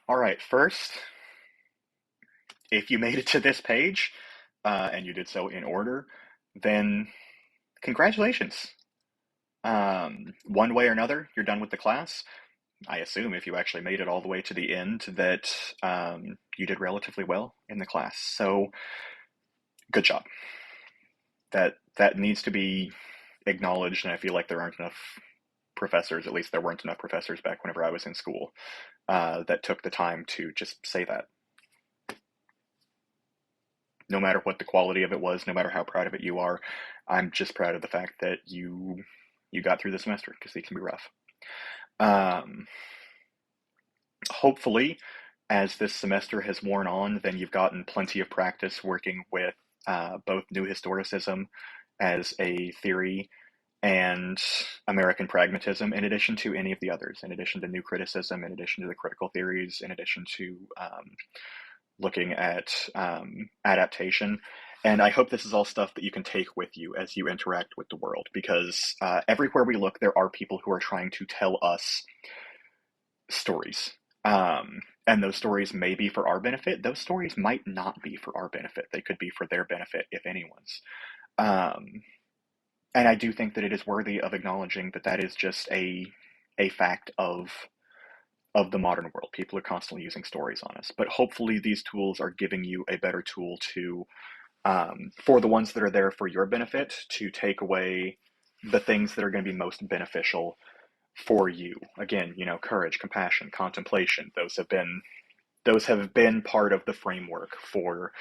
All right, first, if you made it to this page, and you did so in order, then congratulations. One way or another, you're done with the class. I assume if you actually made it all the way to the end that you did relatively well in the class. So good job. That needs to be acknowledged, and I feel like there aren't enough professors, at least there weren't enough professors back whenever I was in school, that took the time to just say that. No matter what the quality of it was, no matter how proud of it you are, I'm just proud of the fact that you got through the semester because they can be rough. Um, Hopefully, as this semester has worn on, then you've gotten plenty of practice working with both New Historicism as a theory and American pragmatism, in addition to any of the others, in addition to New Criticism, in addition to the critical theories, in addition to looking at adaptation. And I hope this is all stuff that you can take with you as you interact with the world, because everywhere we look, there are people who are trying to tell us stories. And those stories may be for our benefit. Those stories might not be for our benefit. They could be for their benefit, if anyone's. Um, and I do think that it is worthy of acknowledging that that is just a fact of the modern world. People are constantly using stories on us, but hopefully these tools are giving you a better tool to, for the ones that are there for your benefit, to take away the things that are going to be most beneficial for you. Again, courage, compassion, contemplation. Those have been part of the framework for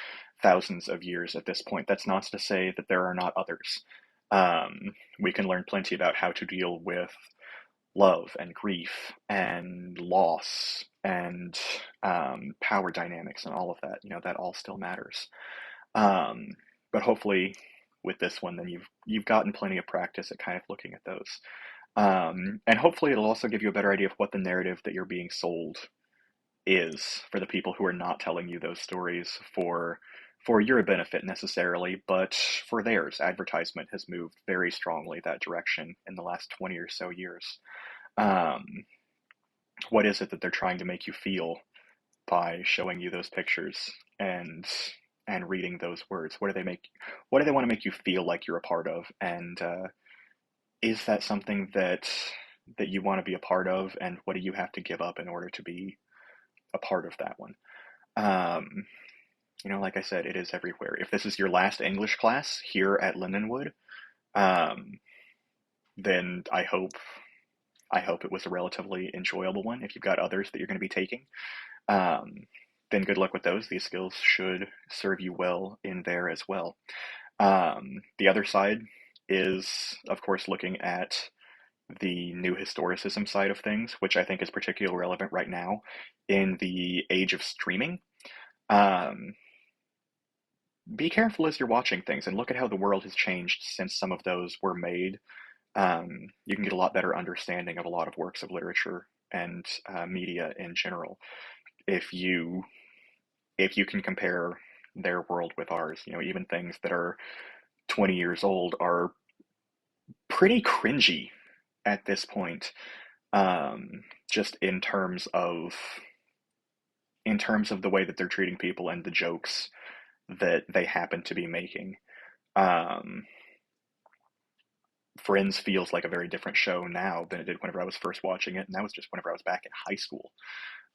thousands of years at this point. That's not to say that there are not others. We can learn plenty about how to deal with love and grief and loss and power dynamics and all of that. That all still matters. Um, but hopefully, with this one, then you've gotten plenty of practice at kind of looking at those. And hopefully, it'll also give you a better idea of what the narrative that you're being sold is for the people who are not telling you those stories for your benefit necessarily, but for theirs. Advertisement has moved very strongly that direction in the last 20 or so years. Um, what is it that they're trying to make you feel by showing you those pictures and and reading those words? What do they want to make you feel like you're a part of? And is that something that you want to be a part of? And what do you have to give up in order to be a part of that one? Um, like I said, it is everywhere. If this is your last English class here at Lindenwood, um, then I hope it was a relatively enjoyable one. If you've got others that you're going to be taking, um, then good luck with those. These skills should serve you well in there as well. The other side is, of course, looking at the new historicism side of things, which I think is particularly relevant right now in the age of streaming. Um, be careful as you're watching things and look at how the world has changed since some of those were made. You can get a lot better understanding of a lot of works of literature and media in general if you can compare their world with ours. Even things that are 20 years old are pretty cringy at this point, just in terms of the way that they're treating people and the jokes that they happen to be making. Um, Friends feels like a very different show now than it did whenever I was first watching it, and that was just whenever I was back in high school.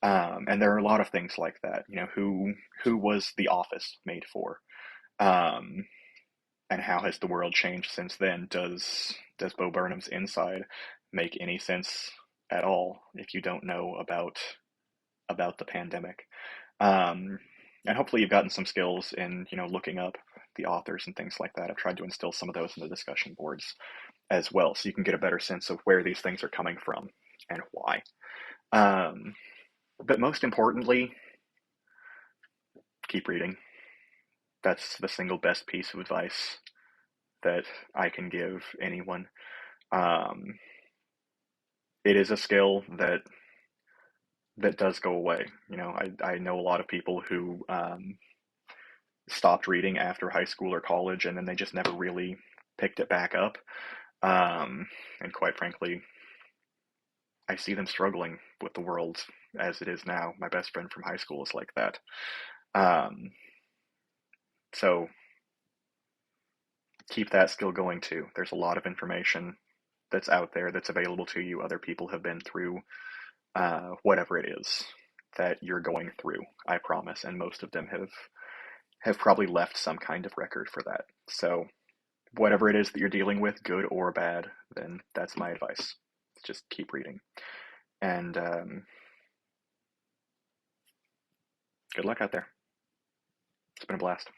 And there are a lot of things like that. Who was The Office made for? Um, and how has the world changed since then? Does Bo Burnham's Inside make any sense at all if you don't know about the pandemic? Um, and hopefully you've gotten some skills in looking up the authors and things like that. I've tried to instill some of those in the discussion boards as well, so you can get a better sense of where these things are coming from and why. Um, but most importantly, keep reading. That's the single best piece of advice that I can give anyone. Um, it is a skill that does go away. I know a lot of people who stopped reading after high school or college, and then they just never really picked it back up. And quite frankly, I see them struggling with the world as it is now. My best friend from high school is like that. Um, so keep that skill going too. There's a lot of information that's out there that's available to you. Other people have been through whatever it is that you're going through, I promise, and most of them have probably left some kind of record for that. So whatever it is that you're dealing with, good or bad, then that's my advice. Just keep reading. And good luck out there. It's been a blast.